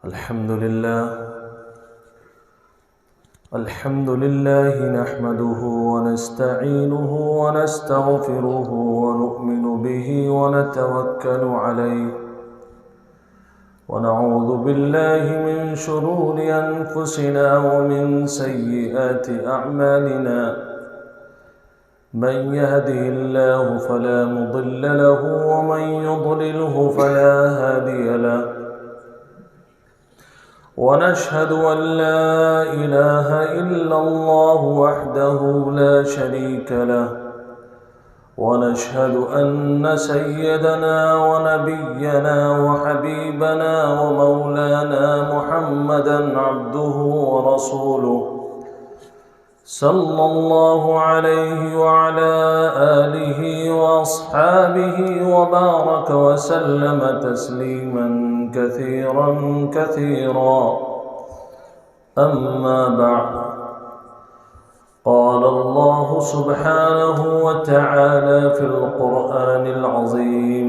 الحمد لله نحمده ونستعينه ونستغفره ونؤمن به ونتوكل عليه ونعوذ بالله من شرور أنفسنا ومن سيئات أعمالنا من يهده الله فلا مضل له ومن يضلله فلا هادي له ونشهد أن لا إله إلا الله وحده لا شريك له ونشهد أن سيدنا ونبينا وحبيبنا ومولانا محمدا عبده ورسوله صلى الله عليه وعلى آله وأصحابه وبارك وسلم تسليما كثيرا كثيرا. أما بعد، قال الله سبحانه وتعالى في القرآن العظيم: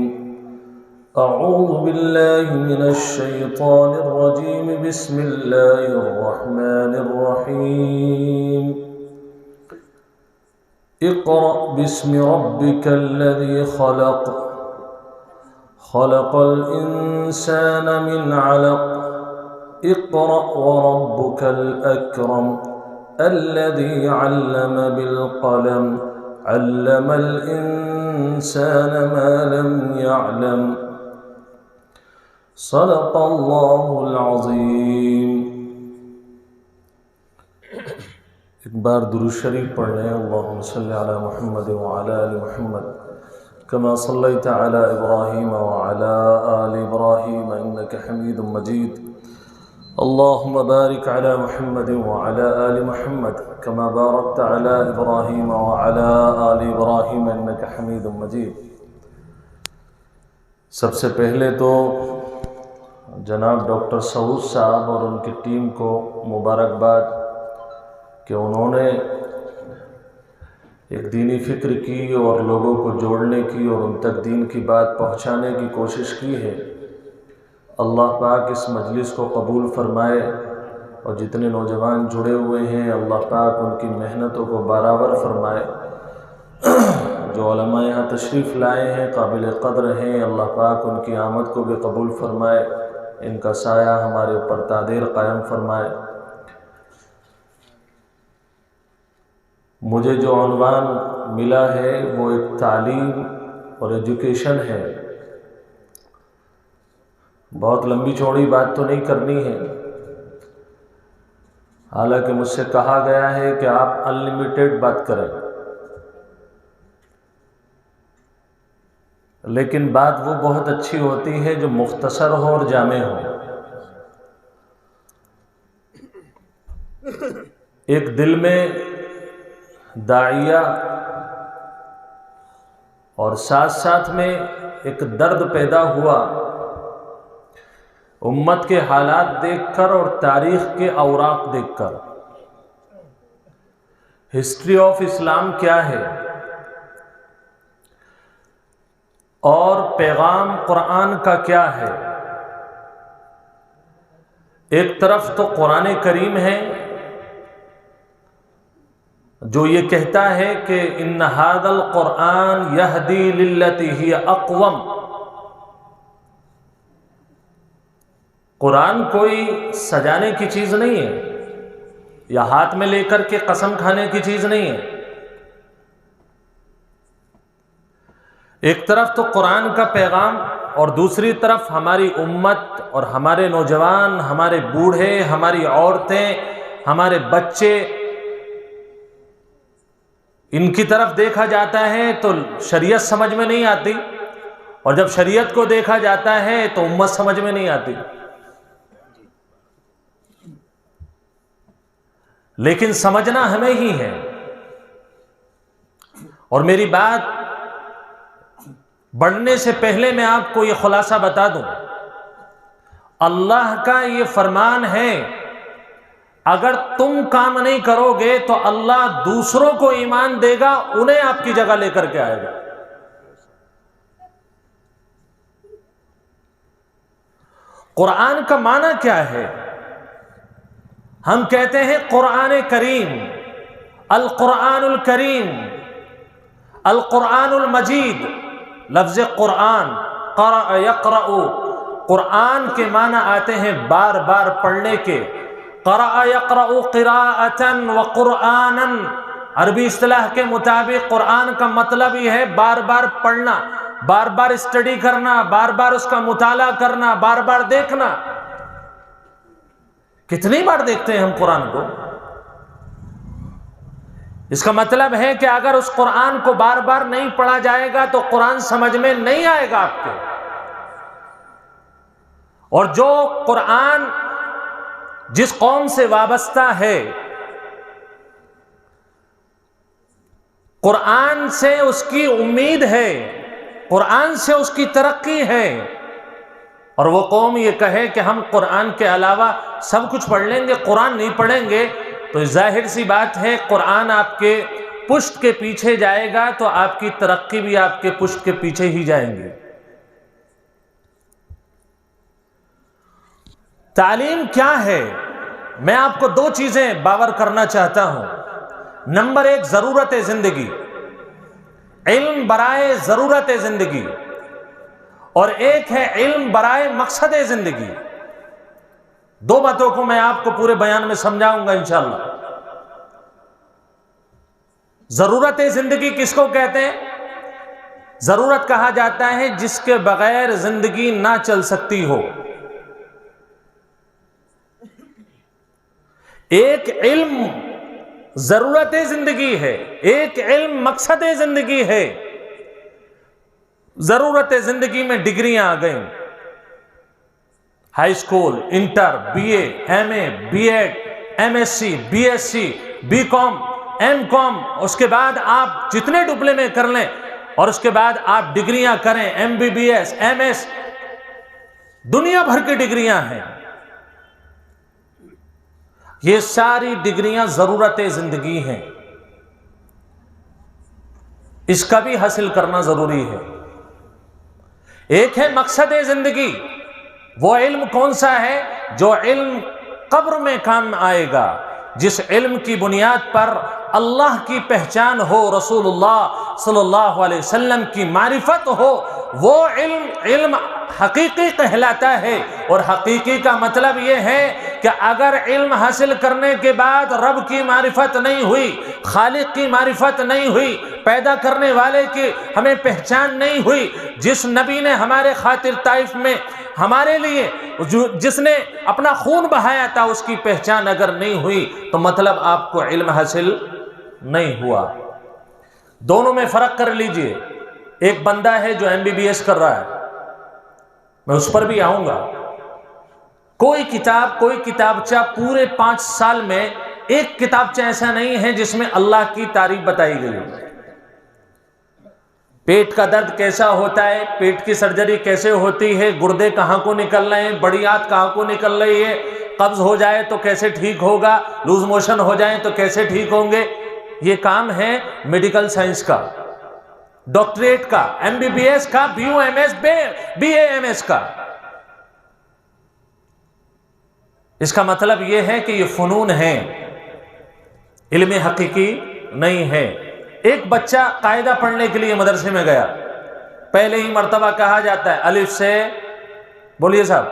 أعوذ بالله من الشيطان الرجيم. بسم الله الرحمن الرحيم. اقرأ باسم ربك الذي خلق خلق الإنسان من علق اقرأ وربك الأكرم الذي علم بالقلم علم الإنسان ما لم يعلم. صدق اللہ العظیم. ایک بار درود شریف پڑھ لیں. اللہم صلی علی محمد وعلی آل محمد کما صلیت علی ابراہیم وعلی آل ابراہیم انک حمید مجید. اللہم بارک علی محمد وعلی آل محمد کما بارکت علی ابراہیم وعلی آل ابراہیم انک حمید مجید. سب سے پہلے تو جناب ڈاکٹر سعود صاحب اور ان کی ٹیم کو مبارکباد کہ انہوں نے ایک دینی فکر کی اور لوگوں کو جوڑنے کی اور ان تک دین کی بات پہنچانے کی کوشش کی ہے. اللہ پاک اس مجلس کو قبول فرمائے اور جتنے نوجوان جڑے ہوئے ہیں اللہ پاک ان کی محنتوں کو برابر فرمائے. جو علماء یہاں تشریف لائے ہیں قابل قدر ہیں، اللہ پاک ان کی آمد کو بھی قبول فرمائے، ان کا سایہ ہمارے اوپر تادیر قائم فرمائے. مجھے جو عنوان ملا ہے وہ ایک تعلیم اور ایجوکیشن ہے. بہت لمبی چوڑی بات تو نہیں کرنی ہے، حالانکہ مجھ سے کہا گیا ہے کہ آپ انلمیٹڈ بات کریں، لیکن بات وہ بہت اچھی ہوتی ہے جو مختصر ہو اور جامع ہو. ایک دل میں داعیہ اور ساتھ ساتھ میں ایک درد پیدا ہوا امت کے حالات دیکھ کر اور تاریخ کے اوراق دیکھ کر. ہسٹری آف اسلام کیا ہے اور پیغام قرآن کا کیا ہے؟ ایک طرف تو قرآن کریم ہے جو یہ کہتا ہے کہ ان ھذا القرآن یہدی للتی ہی اقوم. قرآن کوئی سجانے کی چیز نہیں ہے یا ہاتھ میں لے کر کے قسم کھانے کی چیز نہیں ہے. ایک طرف تو قرآن کا پیغام اور دوسری طرف ہماری امت اور ہمارے نوجوان، ہمارے بوڑھے، ہماری عورتیں، ہمارے بچے، ان کی طرف دیکھا جاتا ہے تو شریعت سمجھ میں نہیں آتی، اور جب شریعت کو دیکھا جاتا ہے تو امت سمجھ میں نہیں آتی. لیکن سمجھنا ہمیں ہی ہے. اور میری بات بڑھنے سے پہلے میں آپ کو یہ خلاصہ بتا دوں، اللہ کا یہ فرمان ہے اگر تم کام نہیں کرو گے تو اللہ دوسروں کو ایمان دے گا، انہیں آپ کی جگہ لے کر کے آئے گا. قرآن کا معنی کیا ہے؟ ہم کہتے ہیں قرآن کریم، القرآن الکریم، القرآن المجید۔ لفظ قرآن، قرأ یقرأ، قرآن کے معنی آتے ہیں بار بار پڑھنے کے۔ قرأ یقرأ قراءۃ وقرآنا، عربی اصطلاح کے مطابق قرآن کا مطلب یہ ہے بار بار پڑھنا، بار بار اسٹڈی کرنا، بار بار اس کا مطالعہ کرنا، بار بار دیکھنا۔ کتنی بار دیکھتے ہیں ہم قرآن کو؟ اس کا مطلب ہے کہ اگر اس قرآن کو بار بار نہیں پڑھا جائے گا تو قرآن سمجھ میں نہیں آئے گا آپ کے۔ اور جو قرآن جس قوم سے وابستہ ہے، قرآن سے اس کی امید ہے، قرآن سے اس کی ترقی ہے، اور وہ قوم یہ کہے کہ ہم قرآن کے علاوہ سب کچھ پڑھ لیں گے، قرآن نہیں پڑھیں گے، تو ظاہر سی بات ہے قرآن آپ کے پشت کے پیچھے جائے گا تو آپ کی ترقی بھی آپ کے پشت کے پیچھے ہی جائیں گے۔ تعلیم کیا ہے؟ میں آپ کو دو چیزیں باور کرنا چاہتا ہوں۔ نمبر ایک، ضرورت زندگی، علم برائے ضرورت زندگی، اور ایک ہے علم برائے مقصد زندگی۔ دو باتوں کو میں آپ کو پورے بیان میں سمجھاؤں گا انشاءاللہ۔ ضرورت زندگی کس کو کہتے ہیں؟ ضرورت کہا جاتا ہے جس کے بغیر زندگی نہ چل سکتی ہو۔ ایک علم ضرورت زندگی ہے، ایک علم مقصد زندگی ہے۔ ضرورت زندگی میں ڈگریاں آ گئیں، high school, inter, B A, M A, B Ed, M S C, B S C, B com, M com, اس کے بعد آپ جتنے ڈپلومے کر لیں اور اس کے بعد آپ ڈگریاں کریں، M B B S, M S, دنیا بھر کی ڈگریاں ہیں۔ یہ ساری ڈگریاں ضرورت زندگی ہیں، اس کا بھی حاصل کرنا ضروری ہے۔ ایک ہے مقصد زندگی، وہ علم کون سا ہے؟ جو علم قبر میں کام آئے گا، جس علم کی بنیاد پر اللہ کی پہچان ہو، رسول اللہ صلی اللہ علیہ وسلم کی معرفت ہو، وہ علم حقیقی کہلاتا ہے۔ اور حقیقی کا مطلب یہ ہے کہ اگر علم حاصل کرنے کے بعد رب کی معرفت نہیں ہوئی، خالق کی معرفت نہیں ہوئی، پیدا کرنے والے کی ہمیں پہچان نہیں ہوئی، جس نبی نے ہمارے خاطر طائف میں ہمارے لیے جس نے اپنا خون بہایا تھا، اس کی پہچان اگر نہیں ہوئی تو مطلب آپ کو علم حاصل نہیں ہوا۔ دونوں میں فرق کر لیجئے۔ ایک بندہ ہے جو ایم بی بی ایس کر رہا ہے، میں اس پر بھی آؤں گا، کوئی کتابچہ پورے 5 سال میں ایک کتابچہ ایسا نہیں ہے جس میں اللہ کی تعریف بتائی گئی ہو۔ پیٹ کا درد کیسا ہوتا ہے، پیٹ کی سرجری کیسے ہوتی ہے، گردے کہاں کو نکل رہے ہیں، بڑی آنت کہاں کو نکل رہی ہے، قبض ہو جائے تو کیسے ٹھیک ہوگا، لوز موشن ہو جائیں تو کیسے ٹھیک ہوں گے، یہ کام ہے میڈیکل سائنس کا، ڈاکٹریٹ کا، ایم بی بی ایس کا، B O M S, B A M S کا۔ اس کا مطلب یہ ہے کہ یہ فنون ہیں، علم حقیقی نہیں ہے۔ ایک بچہ قاعدہ پڑھنے کے لیے مدرسے میں گیا، پہلے ہی مرتبہ کہا جاتا ہے الف سے، بولیے صاحب،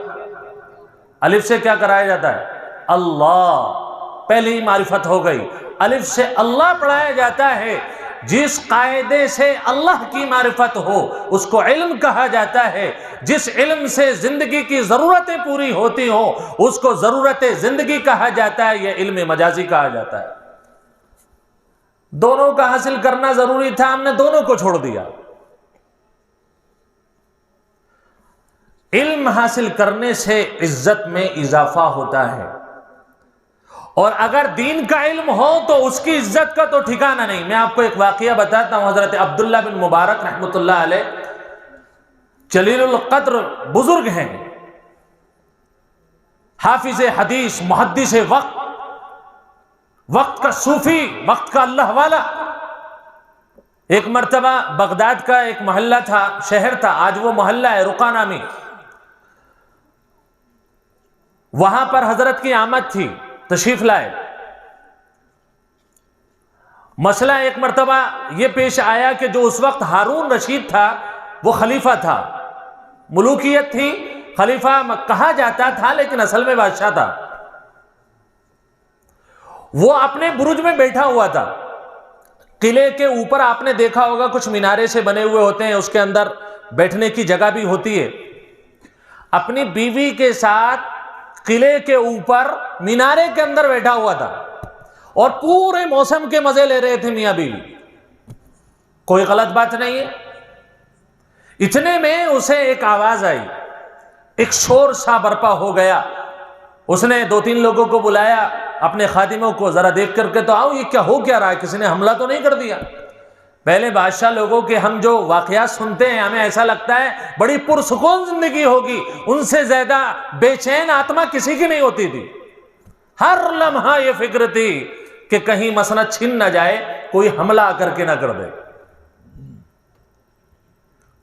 الف سے کیا کرایا جاتا ہے؟ اللہ، پہلے ہی معرفت ہو گئی۔ الف سے اللہ پڑھایا جاتا ہے۔ جس قاعدے سے اللہ کی معرفت ہو اس کو علم کہا جاتا ہے۔ جس علم سے زندگی کی ضرورتیں پوری ہوتی ہوں اس کو ضرورت زندگی کہا جاتا ہے، یہ علم مجازی کہا جاتا ہے۔ دونوں کا حاصل کرنا ضروری تھا، ہم نے دونوں کو چھوڑ دیا۔ علم حاصل کرنے سے عزت میں اضافہ ہوتا ہے، اور اگر دین کا علم ہو تو اس کی عزت کا تو ٹھکانہ نہیں۔ میں آپ کو ایک واقعہ بتاتا ہوں۔ حضرت عبداللہ بن مبارک رحمۃ اللہ علیہ جلیل القدر بزرگ ہیں، حافظ حدیث، محدث وقت کا صوفی، وقت کا اللہ والا۔ ایک مرتبہ بغداد کا ایک محلہ تھا، شہر تھا، آج وہ محلہ ہے رقہ نامی۔ وہاں پر حضرت کی آمد تھی، تشریف لائے۔ مسئلہ ایک مرتبہ یہ پیش آیا کہ جو اس وقت ہارون رشید تھا وہ خلیفہ تھا، ملوکیت تھی، خلیفہ کہا جاتا تھا لیکن اصل میں بادشاہ تھا۔ وہ اپنے برج میں بیٹھا ہوا تھا، قلعے کے اوپر آپ نے دیکھا ہوگا کچھ مینارے سے بنے ہوئے ہوتے ہیں، اس کے اندر بیٹھنے کی جگہ بھی ہوتی ہے۔ اپنی بیوی کے ساتھ قلعے کے اوپر مینارے کے اندر بیٹھا ہوا تھا اور پورے موسم کے مزے لے رہے تھے میاں بیوی، کوئی غلط بات نہیں ہے۔ اتنے میں اسے ایک آواز آئی، ایک شور سا برپا ہو گیا۔ اس نے 2-3 لوگوں کو بلایا، اپنے خادموں کو، ذرا دیکھ کر کے تو آؤ یہ کیا ہو کیا رہا ہے، کسی نے حملہ تو نہیں کر دیا؟ پہلے بادشاہ لوگوں کے ہم جو واقعات سنتے ہیں ہمیں ایسا لگتا ہے بڑی پرسکون زندگی ہوگی، ان سے زیادہ بے چین آتما کسی کی نہیں ہوتی تھی۔ ہر لمحہ یہ فکر تھی کہ کہیں مسند چھن نہ جائے، کوئی حملہ آ کر کے نہ کر دے۔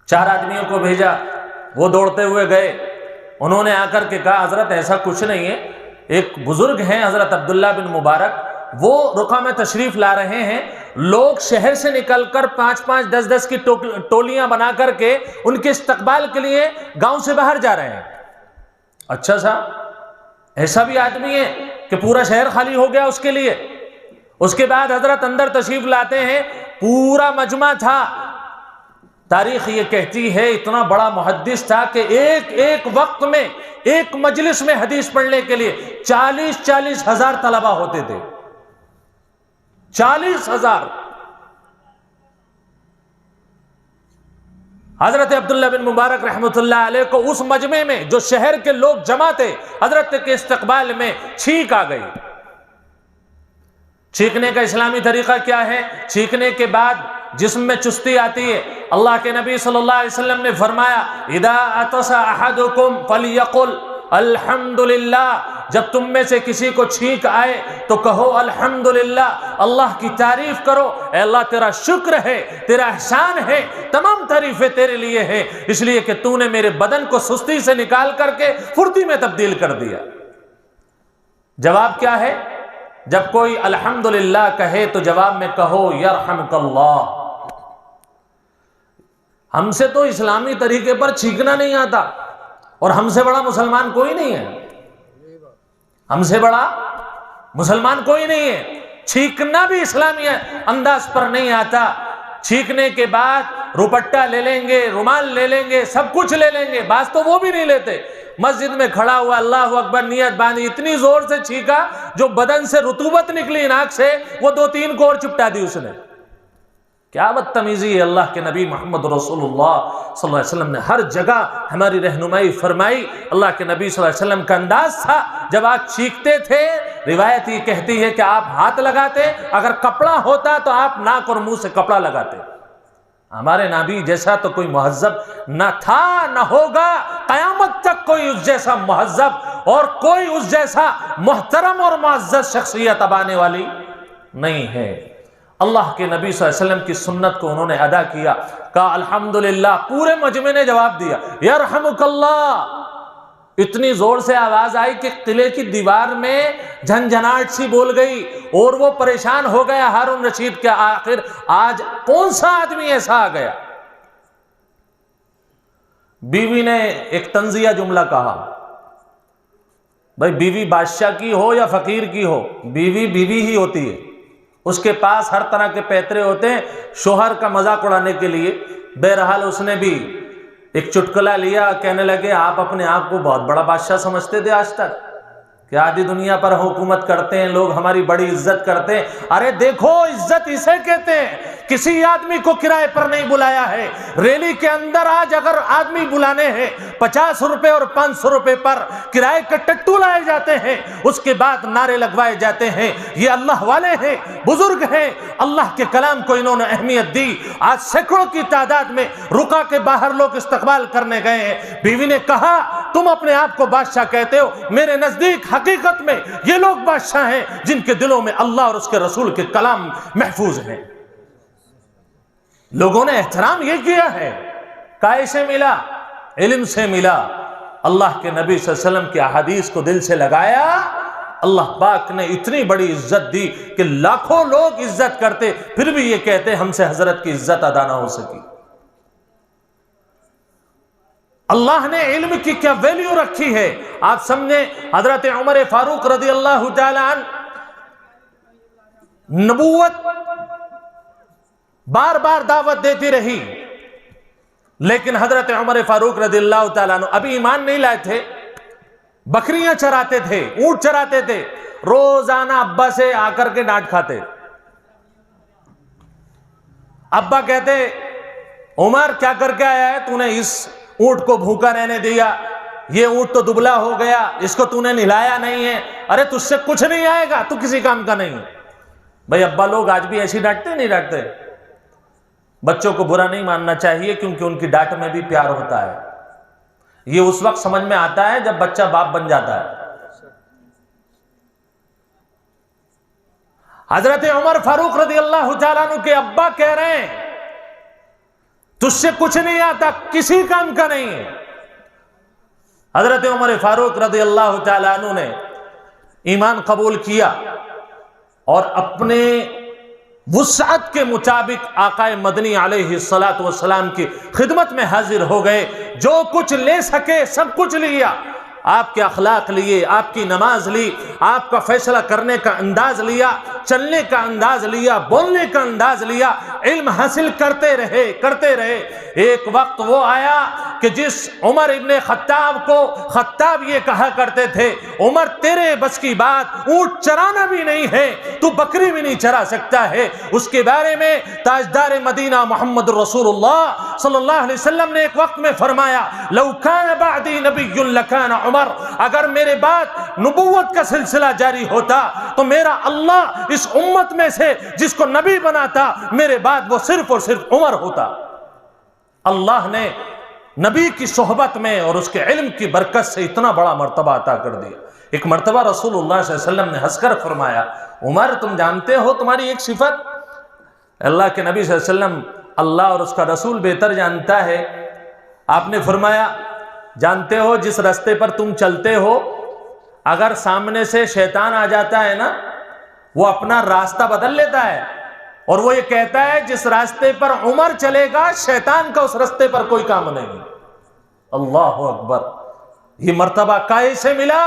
4 آدمیوں کو بھیجا، وہ دوڑتے ہوئے گئے، انہوں نے آ کر کے کہا حضرت ایسا کچھ نہیں ہے، ایک بزرگ ہیں حضرت عبداللہ بن مبارک، وہ رقہ میں تشریف لا رہے ہیں، لوگ شہر سے نکل کر 5-5 10-10 کی ٹولیاں بنا کر کے ان کے استقبال کے لیے گاؤں سے باہر جا رہے ہیں۔ اچھا سا، ایسا بھی آدمی ہے کہ پورا شہر خالی ہو گیا اس کے لیے۔ اس کے بعد حضرت اندر تشریف لاتے ہیں، پورا مجمع تھا۔ تاریخ یہ کہتی ہے اتنا بڑا محدث تھا کہ ایک وقت میں ایک مجلس میں حدیث پڑھنے کے لیے 40 ہزار طلبہ ہوتے تھے، 40,000۔ حضرت عبداللہ بن مبارک رحمۃ اللہ علیہ کو اس مجمع میں جو شہر کے لوگ جمع تھے، حضرت کے استقبال میں چھینک آ گئی۔ چھینکنے کا اسلامی طریقہ کیا ہے؟ چھینکنے کے بعد جسم میں چستی آتی ہے۔ اللہ کے نبی صلی اللہ علیہ وسلم نے فرمایا اذا عطس احدکم فلیقل الحمدللہ، جب تم میں سے کسی کو چھینک آئے تو کہو الحمدللہ، اللہ کی تعریف کرو، اے اللہ تیرا شکر ہے، تیرا احسان ہے، تمام تعریفیں تیرے لیے ہیں، اس لیے کہ تو نے میرے بدن کو سستی سے نکال کر کے پھرتی میں تبدیل کر دیا۔ جواب کیا ہے؟ جب کوئی الحمدللہ کہے تو جواب میں کہو یرحمک اللہ۔ ہم سے تو اسلامی طریقے پر چھینکنا نہیں آتا، اور ہم سے بڑا مسلمان کوئی نہیں ہے، ہم سے بڑا مسلمان کوئی نہیں ہے۔ چھینکنا بھی اسلامی انداز پر نہیں آتا۔ چھینکنے کے بعد روپٹہ لے لیں گے، رومال لے لیں گے، سب کچھ لے لیں گے، بعض تو وہ بھی نہیں لیتے۔ مسجد میں کھڑا ہوا، اللہ اکبر نیت باندھی، اتنی زور سے چھینکا جو بدن سے رطوبت نکلی ناک سے، وہ 2-3 کو اور چپٹا دی اس نے۔ کیا بدتمیزی ہے! اللہ کے نبی محمد رسول اللہ صلی اللہ علیہ وسلم نے ہر جگہ ہماری رہنمائی فرمائی۔ اللہ کے نبی صلی اللہ علیہ وسلم کا انداز تھا جب آپ چھینکتے تھے، روایت یہ کہتی ہے کہ آپ ہاتھ لگاتے، اگر کپڑا ہوتا تو آپ ناک اور منہ سے کپڑا لگاتے۔ ہمارے نبی جیسا تو کوئی مہذب نہ تھا نہ ہوگا، قیامت تک کوئی اس جیسا مہذب اور کوئی اس جیسا محترم اور معزز شخصیت اب آنے والی نہیں ہے۔ اللہ کے نبی صلی اللہ علیہ وسلم کی سنت کو انہوں نے ادا کیا، کہا الحمدللہ، پورے مجمع نے جواب دیا یرحمک اللہ۔ اتنی زور سے آواز آئی کہ قلعے کی دیوار میں جھنجھناہٹ سی بول گئی، اور وہ پریشان ہو گیا ہارون رشید کہ آخر آج کون سا آدمی ایسا آ گیا۔ بیوی نے ایک طنزیہ جملہ کہا، بھائی بیوی بادشاہ کی ہو یا فقیر کی ہو، بیوی بیوی ہی ہوتی ہے، اس کے پاس ہر طرح کے پیترے ہوتے ہیں شوہر کا مذاق اڑانے کے لیے۔ بہرحال اس نے بھی ایک چٹکلا لیا، کہنے لگے آپ اپنے آپ کو بہت بڑا بادشاہ سمجھتے تھے آج تک، کہ آدھی دنیا پر حکومت کرتے ہیں لوگ، ہماری بڑی عزت کرتے ہیں۔ ارے دیکھو عزت اسے کہتے ہیں، کسی آدمی کو کرائے پر نہیں بلایا ہے۔ ریلی کے اندر آج اگر آدمی بلانے ہیں 50 روپے اور 500 روپے پر کرائے کے ٹٹو لائے جاتے ہیں، اس کے بعد نعرے لگوائے جاتے ہیں یہ اللہ والے ہیں، بزرگ ہیں، اللہ کے کلام کو انہوں نے اہمیت دی۔ آج سینکڑوں کی تعداد میں رکا کے باہر لوگ استقبال کرنے گئے ہیں۔ بیوی نے کہا تم اپنے آپ کو بادشاہ کہتے ہو، میرے نزدیک حقیقت میں یہ لوگ بادشاہ ہیں جن کے دلوں میں اللہ اور اس کے رسول کے کلام محفوظ ہیں۔ لوگوں نے احترام یہ کیا ہے، کائے سے ملا، علم سے ملا، اللہ کے نبی صلی اللہ علیہ وسلم کی احادیث کو دل سے لگایا، اللہ پاک نے اتنی بڑی عزت دی کہ لاکھوں لوگ عزت کرتے، پھر بھی یہ کہتے ہم سے حضرت کی عزت ادا نہ ہو سکی۔ اللہ نے علم کی کیا ویلیو رکھی ہے، آپ سمجھیں حضرت عمر فاروق رضی اللہ تعالی عنہ نبوت بار بار دعوت دیتی رہی، لیکن حضرت عمر فاروق رضی اللہ تعالیٰ عنہ ابھی ایمان نہیں لائے تھے، بکریاں چراتے تھے، اونٹ چراتے تھے، روزانہ ابا سے آ کر کے ڈانٹ کھاتے۔ ابا کہتے عمر کیا کر کے آیا ہے تو نے اس اونٹ کو بھوکا رہنے دیا، یہ اونٹ تو دبلا ہو گیا، اس کو تو نے نہلایا نہیں ہے، ارے تجھ سے کچھ نہیں آئے گا، تو کسی کام کا نہیں ہے۔ بھائی ابا لوگ آج بھی ایسی ڈانٹتے نہیں ڈانٹتے؟ بچوں کو برا نہیں ماننا چاہیے کیونکہ ان کی ڈانٹ میں بھی پیار ہوتا ہے، یہ اس وقت سمجھ میں آتا ہے جب بچہ باپ بن جاتا ہے۔ حضرت عمر فاروق رضی اللہ تعالیٰ عنہ کے ابا کہہ رہے ہیں تجھ سے کچھ نہیں آتا، کسی کام کا نہیں ہے۔ حضرت عمر فاروق رضی اللہ تعالیٰ عنہ نے ایمان قبول کیا اور اپنے وسعت کے مطابق آقا مدنی علیہ السلام کی خدمت میں حاضر ہو گئے، جو کچھ لے سکے سب کچھ لیا، آپ کے اخلاق لیے، آپ کی نماز لی، آپ کا فیصلہ کرنے کا انداز لیا، چلنے کا انداز لیا، بولنے کا انداز لیا، علم حاصل کرتے رہے۔ ایک وقت وہ آیا کہ جس عمر ابن خطاب کو خطاب یہ کہا کرتے تھے عمر تیرے بس کی بات اونٹ چرانا بھی نہیں ہے، تو بکری بھی نہیں چرا سکتا ہے، اس کے بارے میں تاجدار مدینہ محمد رسول اللہ صلی اللہ علیہ وسلم نے ایک وقت میں فرمایا لو کان بعدی نبی لکان عمر، اگر میرے بعد نبوت کا سلسلہ جاری ہوتا تو میرا اللہ اس امت میں سے جس کو نبی بناتا میرے بعد وہ صرف اور صرف عمر ہوتا۔ اللہ نے نبی کی صحبت میں اور اس کے علم کی برکت سے اتنا بڑا مرتبہ عطا کر دیا۔ ایک مرتبہ رسول اللہ صلی اللہ علیہ وسلم نے ہنس کر فرمایا عمر تم جانتے ہو تمہاری ایک صفت، اللہ کے نبی صلی اللہ علیہ وسلم اللہ اور اس کا رسول بہتر جانتا ہے، آپ نے فرمایا جانتے ہو جس راستے پر تم چلتے ہو اگر سامنے سے شیطان آ جاتا ہے نا وہ اپنا راستہ بدل لیتا ہے اور وہ یہ کہتا ہے جس راستے پر عمر چلے گا شیطان کا اس راستے پر کوئی کام نہیں۔ اللہ اکبر، یہ مرتبہ کائے سے ملا؟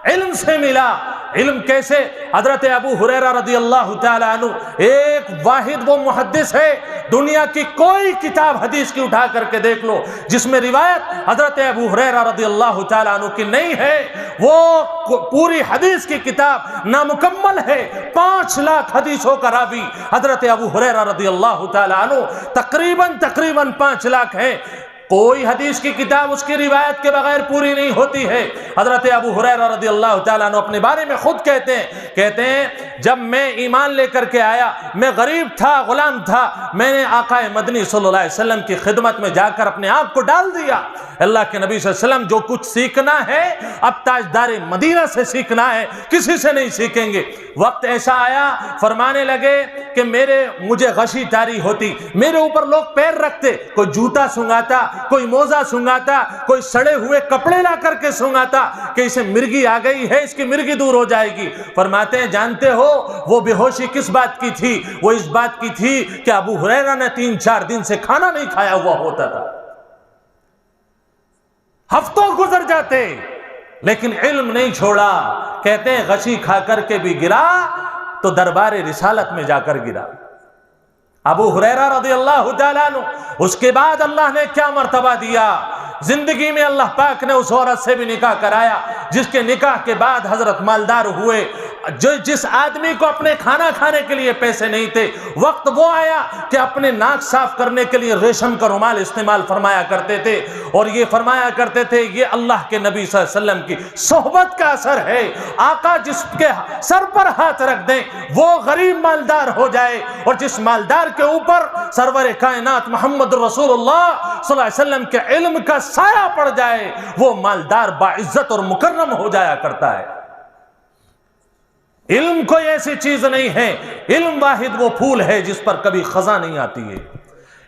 علم سے ملا۔ علم کیسے؟ حضرت ابو ہریرہ رضی اللہ تعالیٰ عنہ ایک واحد وہ محدث ہے، دنیا کی کوئی کتاب حدیث کی اٹھا کر کے دیکھ لو جس میں روایت حضرت ابو ہریرہ رضی اللہ تعالیٰ عنہ کی نہیں ہے، وہ پوری حدیث کی کتاب نامکمل ہے، 5 لاکھ حدیثوں کا راوی حضرت ابو ہریرہ رضی اللہ تعالیٰ عنہ تقریباً 5 لاکھ ہیں، کوئی حدیث کی کتاب اس کی روایت کے بغیر پوری نہیں ہوتی ہے۔ حضرت ابو ہریرہ رضی اللہ تعالیٰ عنہ اپنے بارے میں خود کہتے ہیں جب میں ایمان لے کر کے آیا میں غریب تھا، غلام تھا، میں نے آقا مدنی صلی اللہ علیہ وسلم کی خدمت میں جا کر اپنے آپ کو ڈال دیا۔ اللہ کے نبی صلی اللہ علیہ وسلم جو کچھ سیکھنا ہے اب تاجدار مدینہ سے سیکھنا ہے، کسی سے نہیں سیکھیں گے۔ وقت ایسا آیا فرمانے لگے کہ مجھے غشی تاری ہوتی، میرے اوپر لوگ پیر رکھتے، کوئی جوتا سنگاتا، کوئی موزہ سنگاتا، کوئی سڑے ہوئے کپڑے لا کر کے سنگاتا کہ اسے مرگی آ گئی ہے، اس کی مرگی دور ہو جائے گی۔ فرماتے ہیں جانتے ہو وہ بے ہوشی کس بات کی تھی؟ وہ اس بات کی تھی کہ ابو ہریرہ نے 3-4 دن سے کھانا نہیں کھایا ہوا ہوتا تھا، ہفتوں گزر جاتے لیکن علم نہیں چھوڑا۔ کہتے ہیں غشی کھا کر کے بھی گرا تو دربار رسالت میں جا کر گرا۔ ابو ہریرہ رضی اللہ تعالیٰ عنہ اس کے بعد اللہ نے کیا مرتبہ دیا، زندگی میں اللہ پاک نے اس عورت سے بھی نکاح کرایا جس کے نکاح کے بعد حضرت مالدار ہوئے۔ جس آدمی کو اپنے کھانا کھانے کے لیے پیسے نہیں تھے، وقت وہ آیا کہ اپنے ناک صاف کرنے کے لیے ریشم کا رومال استعمال فرمایا کرتے تھے اور یہ فرمایا کرتے تھے یہ اللہ کے نبی صلی اللہ علیہ وسلم کی صحبت کا اثر ہے، آقا جس کے سر پر ہاتھ رکھ دیں وہ غریب مالدار ہو جائے، اور جس مالدار کے اوپر سرور کائنات محمد رسول اللہ صلی اللہ علیہ وسلم کے علم کا سایہ پڑ جائے وہ مالدار باعزت اور مکرم ہو جایا کرتا ہے۔ علم کوئی ایسی چیز نہیں ہے، علم واحد وہ پھول ہے جس پر کبھی خزاں نہیں آتی ہے،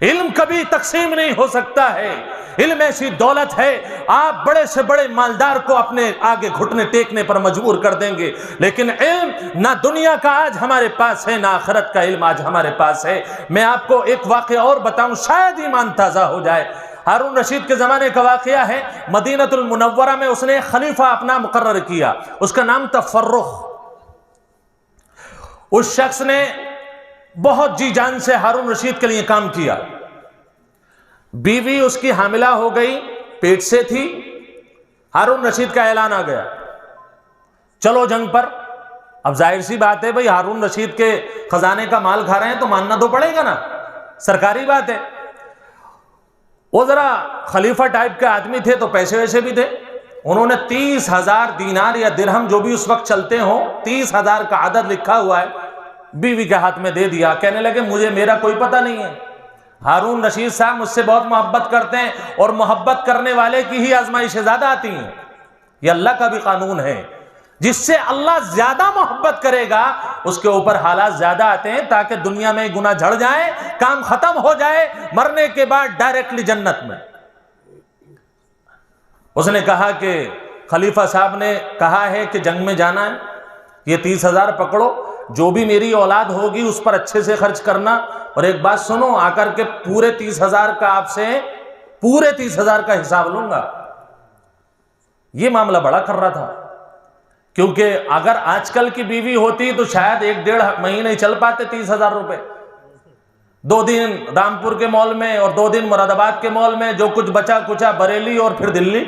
علم کبھی تقسیم نہیں ہو سکتا ہے، علم ایسی دولت ہے آپ بڑے سے بڑے مالدار کو اپنے آگے گھٹنے ٹیکنے پر مجبور کر دیں گے، لیکن علم نہ دنیا کا آج ہمارے پاس ہے نہ آخرت کا علم آج ہمارے پاس ہے۔ میں آپ کو ایک واقعہ اور بتاؤں، شاید ایمان تازہ ہو جائے۔ ہارون رشید کے زمانے کا واقعہ ہے، مدینہ المنورہ میں اس نے ایک خلیفہ اپنا مقرر کیا، اس کا نام تھا فرخ۔ اس شخص نے بہت جی جان سے ہارون رشید کے لیے کام کیا۔ بیوی اس کی حاملہ ہو گئی، پیٹ سے تھی، ہارون رشید کا اعلان آ گیا چلو جنگ پر۔ اب ظاہر سی بات ہے بھئی ہارون رشید کے خزانے کا مال کھا رہے ہیں تو ماننا تو پڑے گا نا، سرکاری بات ہے۔ وہ ذرا خلیفہ ٹائپ کے آدمی تھے تو پیسے ویسے بھی تھے، انہوں نے 30,000 دینار یا درہم جو بھی اس وقت چلتے ہوں، 30,000 کا عدد لکھا ہوا ہے، بیوی کے ہاتھ میں دے دیا۔ کہنے لگے مجھے میرا کوئی پتہ نہیں ہے، ہارون رشید صاحب مجھ سے بہت محبت کرتے ہیں، اور محبت کرنے والے کی ہی آزمائشیں زیادہ آتی ہیں، یہ اللہ کا بھی قانون ہے۔ جس سے اللہ زیادہ محبت کرے گا اس کے اوپر حالات زیادہ آتے ہیں، تاکہ دنیا میں گناہ جھڑ جائیں، کام ختم ہو جائے، مرنے کے بعد ڈائریکٹلی جنت میں۔ اس نے کہا کہ خلیفہ صاحب نے کہا ہے کہ جنگ میں جانا ہے، یہ 30,000 پکڑو، جو بھی میری اولاد ہوگی اس پر اچھے سے خرچ کرنا، اور ایک بات سنو، آ کر کے پورے 30,000 کا آپ سے پورے 30,000 کا حساب لوں گا۔ یہ معاملہ بڑا کر رہا تھا، کیونکہ اگر آج کل کی بیوی ہوتی تو شاید 1-1.5 مہینے چل پاتے 30,000 روپے، 2 دن رامپور کے مال میں اور 2 دن مراد آباد کے مال میں، جو کچھ بچا کچا بریلی اور پھر دلی،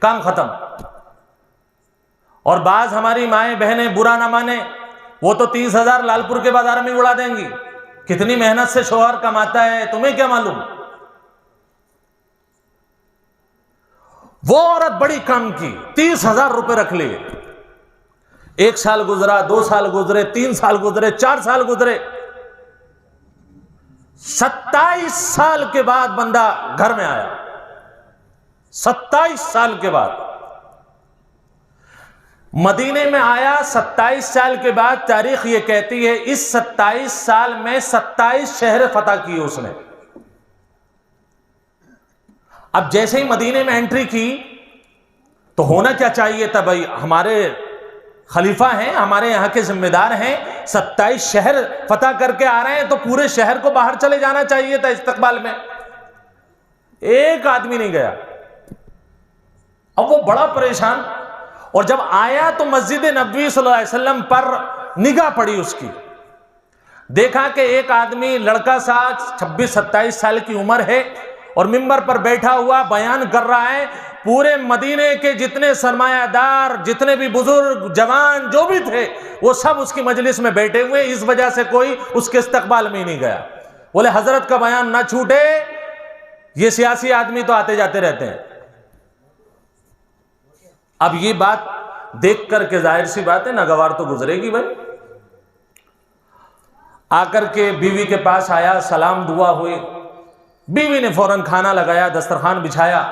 کام ختم۔ اور بعض ہماری مائیں بہنیں برا نہ مانے، وہ تو 30,000 لالپور کے بازار میں اڑا دیں گی، کتنی محنت سے شوہر کماتا ہے تمہیں کیا معلوم۔ وہ عورت بڑی کام کی، 30,000 روپے رکھ لیے۔ 1 سال گزرا، 2 سال گزرے، 3 سال گزرے، 4 سال گزرے، 27 سال کے بعد بندہ گھر میں آیا۔ 27 سال کے بعد مدینے میں آیا، 27 سال کے بعد تاریخ یہ کہتی ہے اس 27 سال میں 27 شہر فتح کیے اس نے۔ اب جیسے ہی مدینے میں انٹری کی تو ہونا کیا چاہیے تھا بھائی، ہمارے خلیفہ ہیں، ہمارے یہاں کے ذمہ دار ہیں، 27 شہر فتح کر کے آ رہے ہیں تو پورے شہر کو باہر چلے جانا چاہیے تھا استقبال میں۔ ایک آدمی نہیں گیا۔ اب وہ بڑا پریشان، اور جب آیا تو مسجد نبوی صلی اللہ علیہ وسلم پر نگاہ پڑی اس کی، دیکھا کہ ایک آدمی لڑکا سا 26-27 سال کی عمر ہے، اور ممبر پر بیٹھا ہوا بیان کر رہا ہے، پورے مدینے کے جتنے سرمایہ دار، جتنے بھی بزرگ جوان جو بھی تھے، وہ سب اس کی مجلس میں بیٹھے ہوئے، اس وجہ سے کوئی اس کے استقبال میں ہی نہیں گیا۔ بولے حضرت کا بیان نہ چھوٹے، یہ سیاسی آدمی تو آتے جاتے رہتے ہیں۔ اب یہ بات دیکھ کر کے ظاہر سی بات ہے ناگوار تو گزرے گی بھائی۔ آ کر کے بیوی کے پاس آیا، سلام دعا ہوئی، بیوی نے فوراً کھانا لگایا، دسترخوان بچھایا،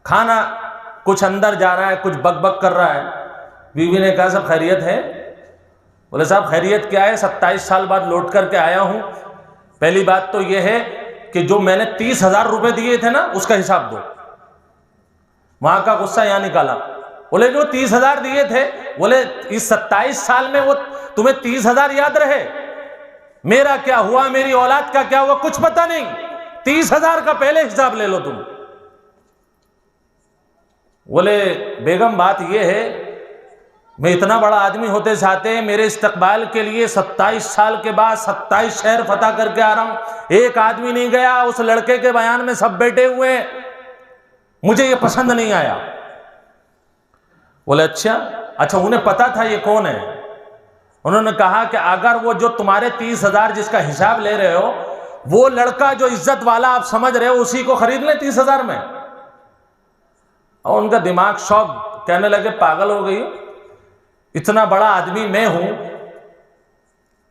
کھانا کچھ اندر جا رہا ہے، کچھ بک بک کر رہا ہے۔ بیوی نے کہا سب خیریت ہے؟ بولے صاحب خیریت کیا ہے، 27 سال بعد لوٹ کر کے آیا ہوں، پہلی بات تو یہ ہے کہ جو میں نے 30,000 روپے دیے تھے نا اس کا حساب دو۔ وہاں کا غصہ یہاں نکالا، بولے جو 30,000 دیے تھے، بولے اس 27 سال میں وہ تمہیں 30,000 یاد رہے؟ میرا کیا ہوا، میری اولاد کا کیا ہوا، کچھ پتہ نہیں، 30,000 کا پہلے حساب لے لو تم۔ بولے بیگم بات یہ ہے، میں اتنا بڑا آدمی ہوتے ساتھ میرے استقبال کے لیے 27 سال کے بعد 27 شہر فتح کر کے آ رہا ہوں، ایک آدمی نہیں گیا، اس لڑکے کے بیان میں سب بیٹھے ہوئے، مجھے یہ پسند نہیں آیا۔ بولے اچھا انہیں پتا تھا یہ کون ہے؟ انہوں نے کہا کہ اگر وہ جو تمہارے 30,000 جس کا حساب لے رہے ہو، وہ لڑکا جو عزت والا آپ سمجھ رہے ہو، اسی کو خرید لیں 30,000 میں۔ اور ان کا دماغ شوق، کہنے لگے پاگل ہو گئی، اتنا بڑا آدمی میں ہوں،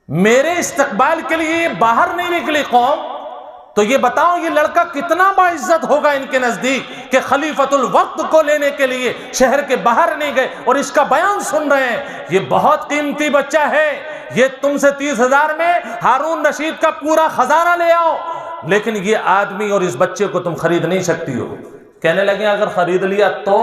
میرے استقبال کے لیے باہر نہیں نکلی قوم، تو یہ بتاؤ یہ لڑکا کتنا باعزت ہوگا ان کے نزدیک کہ خلیفۃ الوقت کو لینے کے لیے شہر کے باہر نہیں گئے اور اس کا بیان سن رہے ہیں۔ یہ بہت قیمتی بچہ ہے، یہ تم سے 30,000 میں ہارون رشید کا پورا خزانہ لے آؤ، لیکن یہ آدمی اور اس بچے کو تم خرید نہیں سکتی ہو۔ کہنے لگے اگر خرید لیا تو؟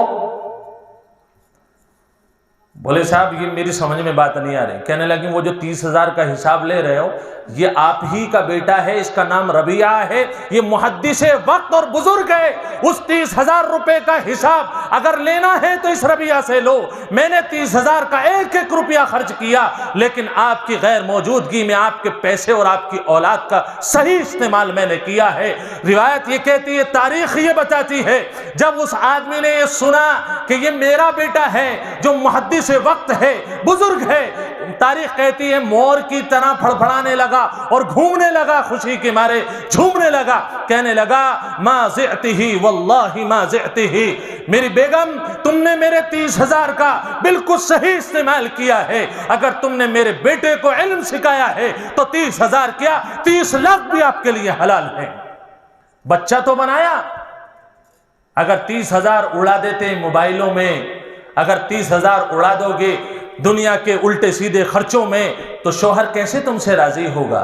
بولے صاحب یہ میری سمجھ میں بات نہیں آ رہی۔ کہنے لگے وہ جو 30,000 کا حساب لے رہے ہو یہ آپ ہی کا بیٹا ہے، اس کا نام ربیعہ ہے، یہ محدث وقت اور بزرگ ہے، اس 30,000 روپے کا حساب اگر لینا ہے تو اس ربیعہ سے لو۔ میں نے 30,000 کا ایک ایک روپیہ خرچ کیا، لیکن آپ کی غیر موجودگی میں آپ کے پیسے اور آپ کی اولاد کا صحیح استعمال میں نے کیا ہے۔ روایت یہ کہتی ہے، تاریخ یہ بتاتی ہے، جب اس آدمی نے یہ سنا کہ یہ میرا بیٹا ہے جو محدث وقت ہے، بزرگ ہے، تاریخ کہتی ہے مور کی طرح پھڑپھڑانے لگا اور گھومنے لگا، خوشی کے مارے جھومنے لگا، کہنے لگا ما زعتہ واللہ ما زعتہ، میری بیگم تم نے میرے 30,000 کا بالکل صحیح استعمال کیا ہے، اگر تم نے میرے بیٹے کو علم سکھایا ہے تو 30,000 کیا 30 لاکھ بھی آپ کے لیے حلال ہے۔ بچہ تو بنایا، اگر 30,000 اڑا دیتے موبائلوں میں، اگر 30,000 اڑا دو گے دنیا کے الٹے سیدھے خرچوں میں تو شوہر کیسے تم سے راضی ہوگا؟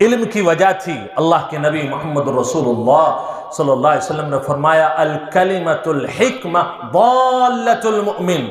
علم کی وجہ تھی۔ اللہ کے نبی محمد رسول اللہ صلی اللہ علیہ وسلم نے فرمایا الکلمۃ الحکمہ ضالۃ المؤمن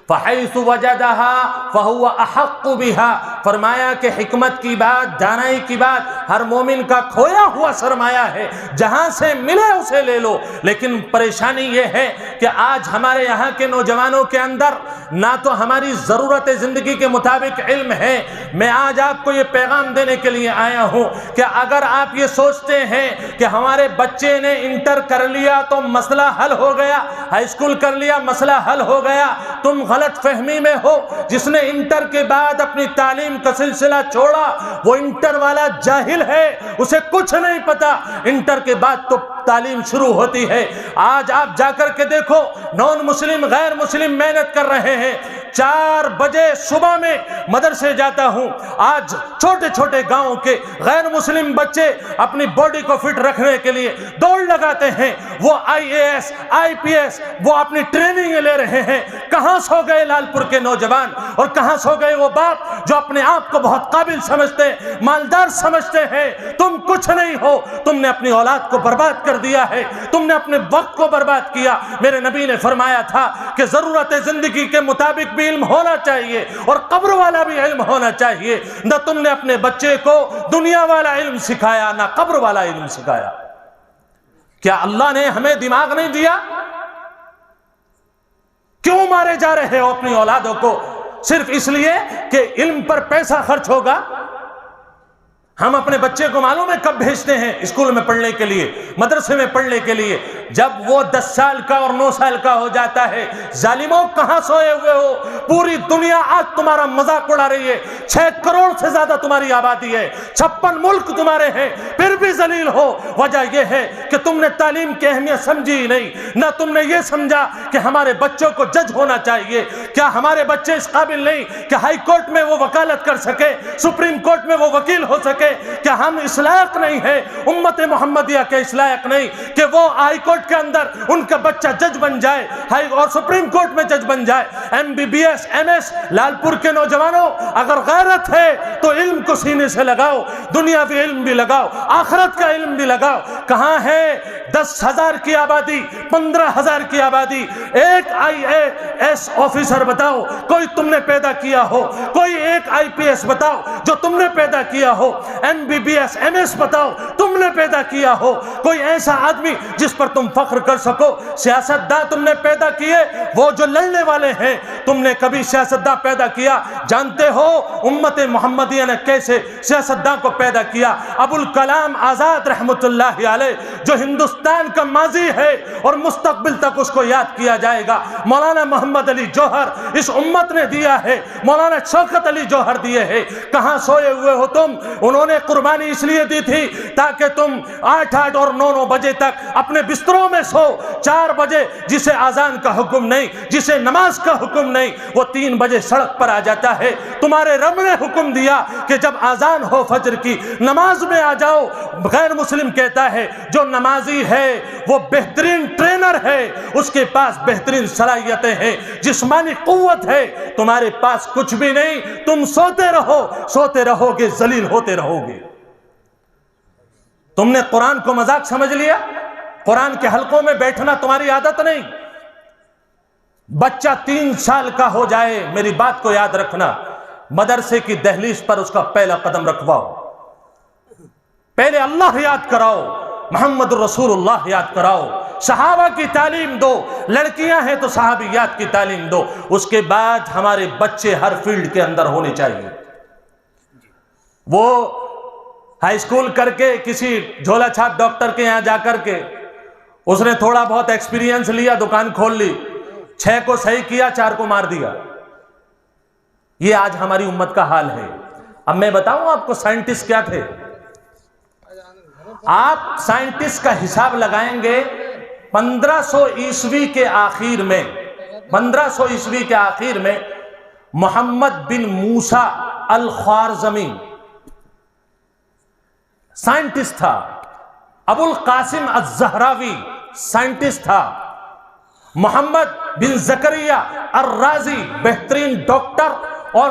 فحیث وجدہا فہو احق بہا، فرمایا کہ حکمت کی بات، دانائی کی بات ہر مومن کا کھویا ہوا سرمایہ ہے، جہاں سے ملے اسے لے لو۔ لیکن پریشانی یہ ہے کہ آج ہمارے یہاں کے نوجوانوں کے اندر نہ تو ہماری ضرورت زندگی کے مطابق علم ہے۔ میں آج آپ کو یہ پیغام دینے کے لیے آیا ہوں کہ اگر آپ یہ سوچتے ہیں کہ ہمارے بچے نے انٹر کر لیا تو مسئلہ حل ہو گیا، ہائی اسکول کر لیا مسئلہ حل ہو گیا، تم غلط فہمی میں ہو۔ جس نے انٹر کے بعد اپنی تعلیم کا سلسلہ چھوڑا وہ انٹر والا جاہل ہے، اسے کچھ نہیں پتا۔ انٹر کے بعد تو تعلیم شروع ہوتی ہے۔ آج آپ جا کر کے دیکھو، نان مسلم غیر مسلم محنت کر رہے ہیں۔ 4 بجے صبح میں مدرسے جاتا ہوں، آج چھوٹے چھوٹے گاؤں کے غیر مسلم بچے اپنی باڈی کو فٹ رکھنے کے لیے دوڑ لگاتے ہیں، وہ IAS IPS وہ اپنی ٹریننگ لے رہے ہیں۔ کہاں سو گئے لال پور کے نوجوان، اور کہاں سو گئے وہ باپ جو اپنے آپ کو بہت قابل سمجھتے مالدار سمجھتے ہیں؟ تم کچھ نہیں ہو، تم نے اپنی اولاد کو برباد کر دیا ہے، تم نے اپنے وقت کو برباد کیا۔ میرے نبی نے فرمایا تھا کہ ضرورت زندگی کے مطابق بھی علم ہونا چاہیے اور قبر والا بھی علم ہونا چاہیے۔ نہ تم نے اپنے بچے کو دنیا والا علم سکھایا نہ قبر والا علم سکھایا۔ کیا اللہ نے ہمیں دماغ نہیں دیا؟ کیوں مارے جا رہے ہو اپنی اولادوں کو صرف اس لیے کہ علم پر پیسہ خرچ ہوگا؟ ہم اپنے بچے کو معلوم ہے کب بھیجتے ہیں اسکول میں پڑھنے کے لیے، مدرسے میں پڑھنے کے لیے؟ جب وہ 10 سال کا اور 9 سال کا ہو جاتا ہے۔ ظالموں کہاں سوئے ہوئے ہو؟ پوری دنیا آج تمہارا مذاق اڑا رہی ہے، 6 کروڑ سے زیادہ تمہاری آبادی ہے، 56 ملک تمہارے ہیں، پھر بھی ذلیل ہو۔ وجہ یہ ہے کہ تم نے تعلیم کی اہمیت سمجھی ہی نہیں، نہ تم نے یہ سمجھا کہ ہمارے بچوں کو جج ہونا چاہیے۔ کیا ہمارے بچے اس قابل نہیں کہ ہائی کورٹ میں وہ وکالت کر سکے، سپریم کورٹ میں وہ وکیل ہو سکے؟ کیا ہم اس لائق نہیں ہیں، امت محمدیہ کے اس لائق نہیں کہ وہ ہائی کورٹ کے اندر ان کا بچہ جج بن جائے اور سپریم کورٹ میں جج بن جائے؟ MBBS MS لال پور کے نوجوانوں، اگر غیرت ہے تو علم کو سینے سے لگاؤ، دنیاوی علم بھی لگاؤ، آخرت کا علم بھی لگاؤ۔ کہاں ہے 10,000 کی آبادی، 15,000 کی آبادی؟ ایک IAS آفیسر بتاؤ کوئی تم نے پیدا کیا ہو، کوئی ایک IPS بتاؤ جو تم نے پیدا کیا ہو، MBBS MS بتاؤ تم نے پیدا کیا ہو، کوئی ایسا آدمی جس پر تم فخر کر سکو۔ سیاستداں تم نے پیدا کیے، وہ جو لڑنے والے ہیں، تم نے کبھی سیاستداں پیدا کیا؟ جانتے ہو امت محمدیہ نے کیسے سیاستداں کو پیدا کیا؟ ابوالکلام آزاد رحمت اللہ علیہ جو ہندوستان کا ماضی ہے اور مستقبل تک اس کو یاد کیا جائے گا، مولانا محمد علی جوہر اس امت نے دیا ہے، مولانا شوکت علی جوہر دیے ہیں۔ کہاں سوئے ہوئے ہو تم؟ انہوں نے قربانی اس لیے دی تھی تاکہ تم 8 اور 9 بجے تک اپنے بستروں میں سو۔ 4 بجے جسے اذان کا حکم نہیں، جسے نماز کا حکم نہیں، وہ 3 بجے سڑک پر آ جاتا ہے۔ تمہارے رب نے حکم دیا کہ جب اذان ہو فجر کی نماز میں آ جاؤ۔ غیر مسلم کہتا ہے جو نمازی ہے وہ بہترین ٹرینر ہے، اس کے پاس بہترین صلاحیتیں ہیں، جسمانی قوت ہے، تمہارے پاس کچھ بھی نہیں، تم سوتے رہو گے، ذلیل ہوتے رہو گے۔ تم نے قرآن کو مذاق سمجھ لیا. قرآن کے حلقوں میں بیٹھنا تمہاری عادت نہیں. بچہ 3 سال کا ہو جائے، میری بات کو یاد رکھنا، مدرسے کی دہلیز پر اس کا پہلا قدم رکھواؤ. پہلے اللہ یاد کراؤ، محمد رسول اللہ یاد کراؤ، صحابہ کی تعلیم دو. لڑکیاں ہیں تو صحابیات کی تعلیم دو. اس کے بعد ہمارے بچے ہر فیلڈ کے اندر ہونے چاہیے. وہ ہائی اسکول کر کے کسی جھولا چھاپ ڈاکٹر کے یہاں جا کر کے اس نے تھوڑا بہت ایکسپیرینس لیا، دکان کھول لی، 6 کو صحیح کیا، 4 کو مار دیا. یہ آج ہماری امت کا حال ہے. اب میں بتاؤں آپ کو سائنٹسٹ کیا تھے. آپ سائنٹسٹ کا حساب لگائیں گے 1500 عیسوی کے آخر میں، 1500 عیسوی کے آخر میں محمد بن موسیٰ الخوارزمی سائنٹسٹ تھا. ابو القاسم الزہراوی سائنٹسٹ تھا. محمد بن زکریا الرازی بہترین ڈاکٹر اور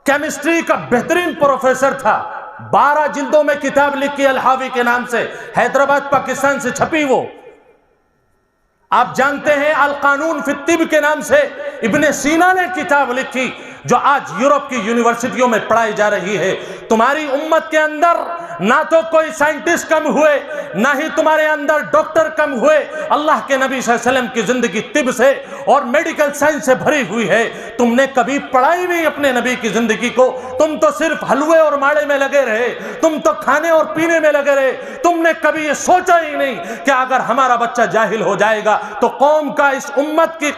کیمسٹری کا بہترین پروفیسر تھا. 12 جلدوں میں کتاب لکھی الحاوی کے نام سے، حیدرآباد پاکستان سے چھپی. وہ آپ جانتے ہیں القانون فی الطب کے نام سے ابن سینا نے کتاب لکھی جو آج یورپ کی یونیورسٹیوں میں پڑھائی جا رہی ہے. تمہاری امت کے اندر نہ تو کوئی سائنٹسٹ کم ہوئے، نہ ہی تمہارے اندر ڈاکٹر کم ہوئے. اللہ کے نبی صلی اللہ علیہ وسلم کی زندگی طب سے اور میڈیکل سائنس سے بھری ہوئی ہے. تم نے کبھی پڑھائی نہیں اپنے نبی کی زندگی کو. تم تو صرف حلوے اور ماڑے میں لگے رہے، تم تو کھانے اور پینے میں لگے رہے. تم نے کبھی یہ سوچا ہی نہیں کہ اگر ہمارا بچہ جاہل ہو جائے گا تو قوم کا، اس امت کی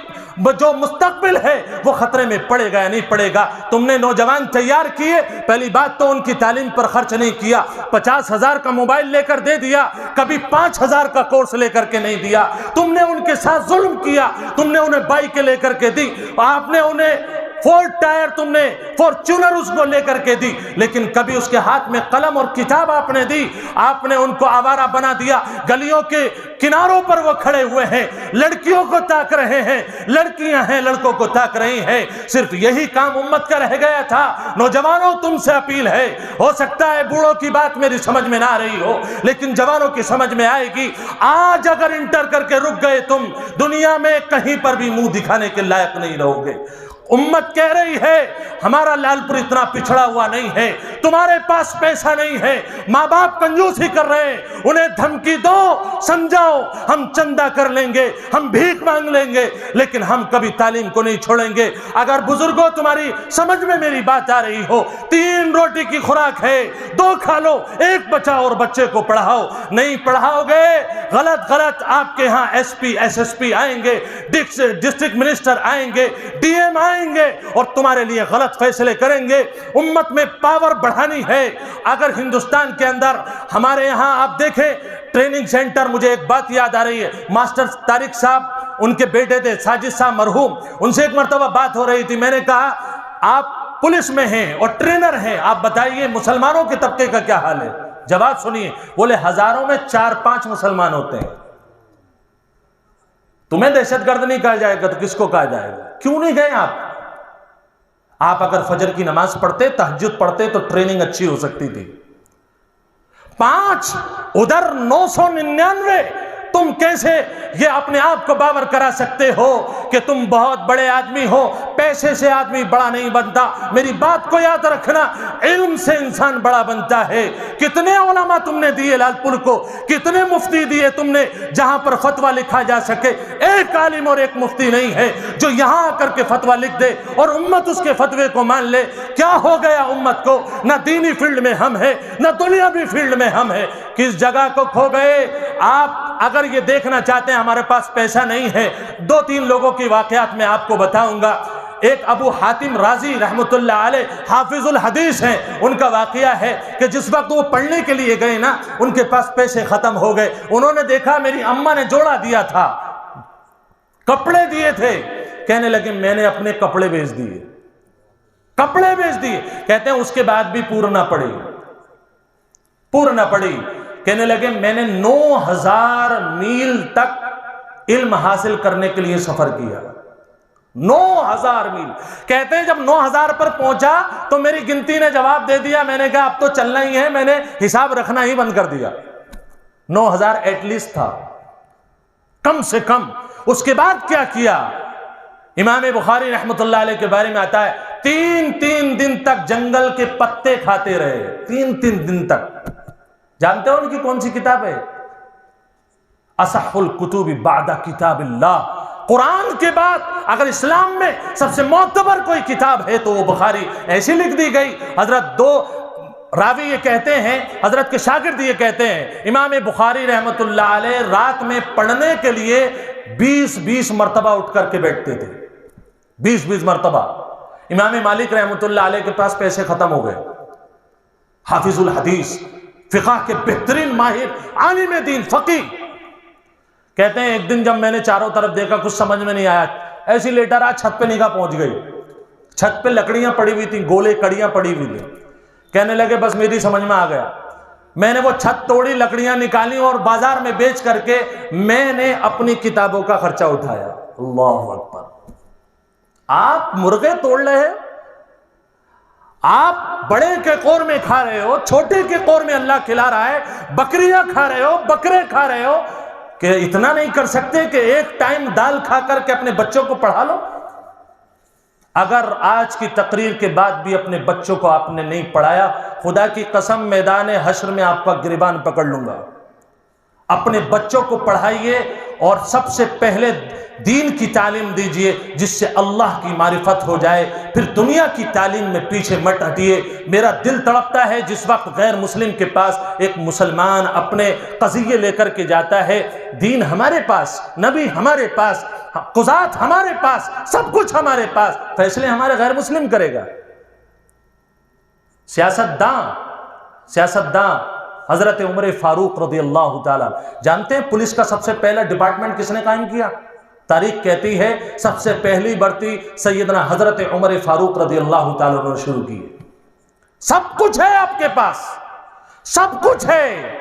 جو مستقبل ہے وہ خطرے میں پڑے گا یا نہیں پڑے گا. تم نے نوجوان تیار کیے، پہلی بات تو ان کی تعلیم پر خرچ نہیں کیا. 50,000 کا موبائل لے کر دے دیا، کبھی 5,000 کا کورس لے کر کے نہیں دیا. تم نے ان کے ساتھ ظلم کیا. تم نے انہیں بائکیں لے کر کے دی، آپ نے انہیں 4 ٹائر، تم نے فارچونر اس کو لے کر کے دی، لیکن کبھی اس کے ہاتھ میں قلم اور کتاب آپ نے دی. آپ نے ان کو آوارہ بنا دیا. گلیوں کے کناروں پر وہ کھڑے ہوئے ہیں، لڑکیوں کو تاک رہے ہیں، لڑکیاں ہیں لڑکوں کو تاک رہی ہیں. صرف یہی کام امت کا رہ گیا تھا. نوجوانوں تم سے اپیل ہے، ہو سکتا ہے بوڑھوں کی بات میری سمجھ میں نہ آ رہی ہو، لیکن جوانوں کی سمجھ میں آئے گی. آج اگر انٹر کر کے رک گئے تم، دنیا میں کہیں پر بھی منہ دکھانے کے لائق نہیں رہو گے. امت کہہ رہی ہے ہمارا لال پور اتنا پچھڑا ہوا نہیں ہے، تمہارے پاس پیسہ نہیں ہے. ماں باپ کنجوسی کر رہے ہیں، انہیں دھمکی دو، سمجھاؤ ہم چندہ کر لیں گے، ہم بھیک مانگ لیں گے، لیکن ہم کبھی تعلیم کو نہیں چھوڑیں گے. اگر بزرگوں تمہاری سمجھ میں میری بات آ رہی ہو، 3 روٹی کی خوراک ہے، 2 کھا لو، 1 بچاؤ اور بچے کو پڑھاؤ. نہیں پڑھاؤ گے، غلط آپ کے ہاں S P S S P آئیں گے، ڈسٹرکٹ منسٹر آئیں گے، ڈی ایم آئیں گے اور تمہارے لیے غلط فیصلے کریں گے. امت میں پاور بڑھانی ہے. اگر ہندوستان کے اندر ہمارے یہاں آپ دیکھیں ٹریننگ سینٹر، مجھے ایک بات یاد آ رہی ہے، ماسٹر طارق صاحب، ان کے بیٹے تھے ساجد صاحب مرحوم، ان سے ایک مرتبہ بات ہو رہی تھی. میں نے کہا آپ پولیس میں ہیں اور ٹرینر ہیں، آپ بتائیے مسلمانوں کے طبقے کا کیا حال ہے. جواب سنیے، بولے ہزاروں میں 4-5 مسلمان ہوتے ہیں. تمہیں دہشت گرد نہیں کہا جائے گا تو کس کو کہا جائے گا؟ کیوں نہیں گئے آپ اگر فجر کی نماز پڑھتے، تہجد پڑھتے تو ٹریننگ اچھی ہو سکتی تھی. 5 ادھر 999. تم کیسے یہ اپنے آپ کو باور کرا سکتے ہو کہ تم بہت بڑے آدمی ہو؟ پیسے سے آدمی بڑا نہیں بنتا. میری بات کو یاد رکھنا، علم سے انسان بڑا بنتا ہے. کتنے علماء تم نے دیے لال پور کو، کتنے مفتی دیے تم نے جہاں پر فتویٰ لکھا جا سکے. ایک عالم اور ایک مفتی نہیں ہے جو یہاں آ کر کے فتویٰ لکھ دے اور امت اس کے فتوے کو مان لے. کیا ہو گیا امت کو؟ نہ دینی فیلڈ میں ہم ہیں، نہ دنیاوی فیلڈ میں ہم ہیں. کس جگہ کو کھو گئے آپ؟ اگر یہ دیکھنا چاہتے ہیں ہمارے پاس پیسہ نہیں ہے، 2-3 لوگوں کی واقعات میں آپ کو بتاؤں گا. ایک ابو حاتم رازی رحمت اللہ علیہ حافظ الحدیث ہیں. ان کا واقعہ ہے کہ جس وقت وہ پڑھنے کے لیے گئے نا، ان کے پاس پیسے ختم ہو گئے. انہوں نے دیکھا میری اماں نے جوڑا دیا تھا، کپڑے دیے تھے. کہنے لگے میں نے اپنے کپڑے بیچ دیے، کپڑے بیچ دیے. کہتے ہیں اس کے بعد بھی پور نہ پڑی. کہنے لگے میں نے 9,000 میل تک علم حاصل کرنے کے لیے سفر کیا. 9,000 میل. کہتے ہیں جب 9,000 پر پہنچا تو میری گنتی نے جواب دے دیا, میں نے کہا اب تو چلنا ہی ہے, میں نے حساب رکھنا ہی بند کر دیا. 9,000 ایٹ لیسٹ تھا, کم سے کم. اس کے بعد کیا کیا؟ امام بخاری رحمۃ اللہ علیہ کے بارے میں آتا ہے 3 دن تک جنگل کے پتے کھاتے رہے. 3 دن تک. جانتے ہو ان کی کون سی کتاب ہے؟ اصح الکتب بعد کتاب اللہ. قرآن کے بعد اگر اسلام میں سب سے معتبر کوئی کتاب ہے تو وہ بخاری. ایسی لکھ دی گئی. حضرت 2 راوی یہ کہتے ہیں, حضرت کے شاگرد یہ کہتے ہیں, امام بخاری رحمۃ اللہ علیہ رات میں پڑھنے کے لیے 20 مرتبہ اٹھ کر کے بیٹھتے تھے. 20 مرتبہ. امام مالک رحمۃ اللہ علیہ کے پاس پیسے ختم ہو گئے. حافظ الحدیث, فقہ کے بہترین ماہر, عالم دین, فقیہ. کہتے ہیں ایک دن جب میں نے چاروں طرف دیکھا کچھ سمجھ میں نہیں آیا, ایسی لیٹا رہا, چھت پہ نگاہ پہنچ گئی. چھت پہ لکڑیاں پڑی ہوئی تھیں, گولے کڑیاں پڑی ہوئی تھیں. کہنے لگے بس میری سمجھ میں آ گیا. میں نے وہ چھت توڑی, لکڑیاں نکالی اور بازار میں بیچ کر کے میں نے اپنی کتابوں کا خرچہ اٹھایا. اللہ اکبر. آپ مرغے توڑ رہے ہیں, آپ بڑے کے قور میں کھا رہے ہو, چھوٹے کے قور میں اللہ کھلا رہا ہے, بکریاں کھا رہے ہو, بکرے کھا رہے ہو, کہ اتنا نہیں کر سکتے کہ ایک ٹائم دال کھا کر کے اپنے بچوں کو پڑھا لو؟ اگر آج کی تقریر کے بعد بھی اپنے بچوں کو آپ نے نہیں پڑھایا, خدا کی قسم میدان حشر میں آپ کا گریبان پکڑ لوں گا. اپنے بچوں کو پڑھائیے اور سب سے پہلے دین کی تعلیم دیجئے جس سے اللہ کی معرفت ہو جائے. پھر دنیا کی تعلیم میں پیچھے مت ہٹیے. میرا دل تڑپتا ہے جس وقت غیر مسلم کے پاس ایک مسلمان اپنے قضیے لے کر کے جاتا ہے. دین ہمارے پاس, نبی ہمارے پاس, قضات ہمارے پاس, سب کچھ ہمارے پاس, فیصلے ہمارے غیر مسلم کرے گا. سیاستداں حضرت عمر فاروق رضی اللہ تعالیٰ. جانتے ہیں پولیس کا سب سے پہلا ڈپارٹمنٹ کس نے قائم کیا؟ تاریخ کہتی ہے سب سے پہلی بھرتی سیدنا حضرت عمر فاروق رضی اللہ تعالیٰ نے شروع کی. سب کچھ ہے آپ کے پاس, سب کچھ ہے,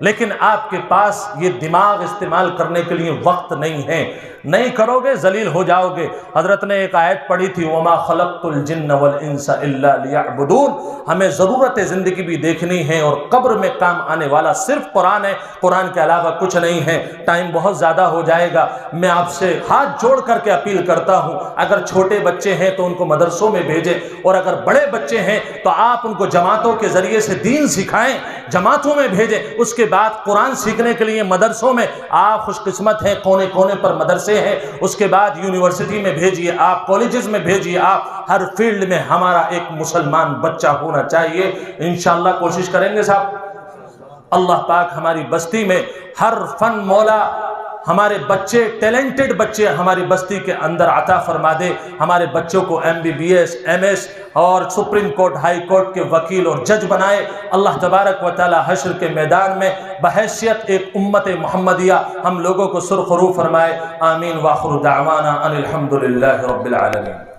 لیکن آپ کے پاس یہ دماغ استعمال کرنے کے لیے وقت نہیں ہے. نہیں کرو گے ذلیل ہو جاؤ گے. حضرت نے ایک آیت پڑھی تھی, وَمَا خَلَقْتُ الْجِنَّ وَالْإِنسَ إِلَّا لِيَعْبُدُونَ. ہمیں ضرورت زندگی بھی دیکھنی ہے اور قبر میں کام آنے والا صرف قرآن ہے, قرآن کے علاوہ کچھ نہیں ہے. ٹائم بہت زیادہ ہو جائے گا. میں آپ سے ہاتھ جوڑ کر کے اپیل کرتا ہوں, اگر چھوٹے بچے ہیں تو ان کو مدرسوں میں بھیجیں, اور اگر بڑے بچے ہیں تو آپ ان کو جماعتوں کے ذریعے سے دین سکھائیں, جماعتوں میں بھیجیں. اس کے بعد قرآن سیکھنے کے لیے مدرسوں میں آپ خوش قسمت ہیں, کونے کونے پر مدرسے ہیں. اس کے بعد یونیورسٹی میں بھیجیے, آپ کالجز میں بھیجیے, آپ ہر فیلڈ میں ہمارا ایک مسلمان بچہ ہونا چاہیے. انشاءاللہ کوشش کریں گے صاحب. اللہ پاک ہماری بستی میں ہر فن مولا ہمارے بچے, ٹیلنٹڈ بچے ہماری بستی کے اندر عطا فرما دے. ہمارے بچوں کو MBBS, MS اور سپریم کورٹ, ہائی کورٹ کے وکیل اور جج بنائے. اللہ تبارک و تعالی حشر کے میدان میں بحیثیت ایک امت محمدیہ ہم لوگوں کو سرخرو فرمائے. آمین. وآخر دعوانا ان الحمد للہ رب العالمین.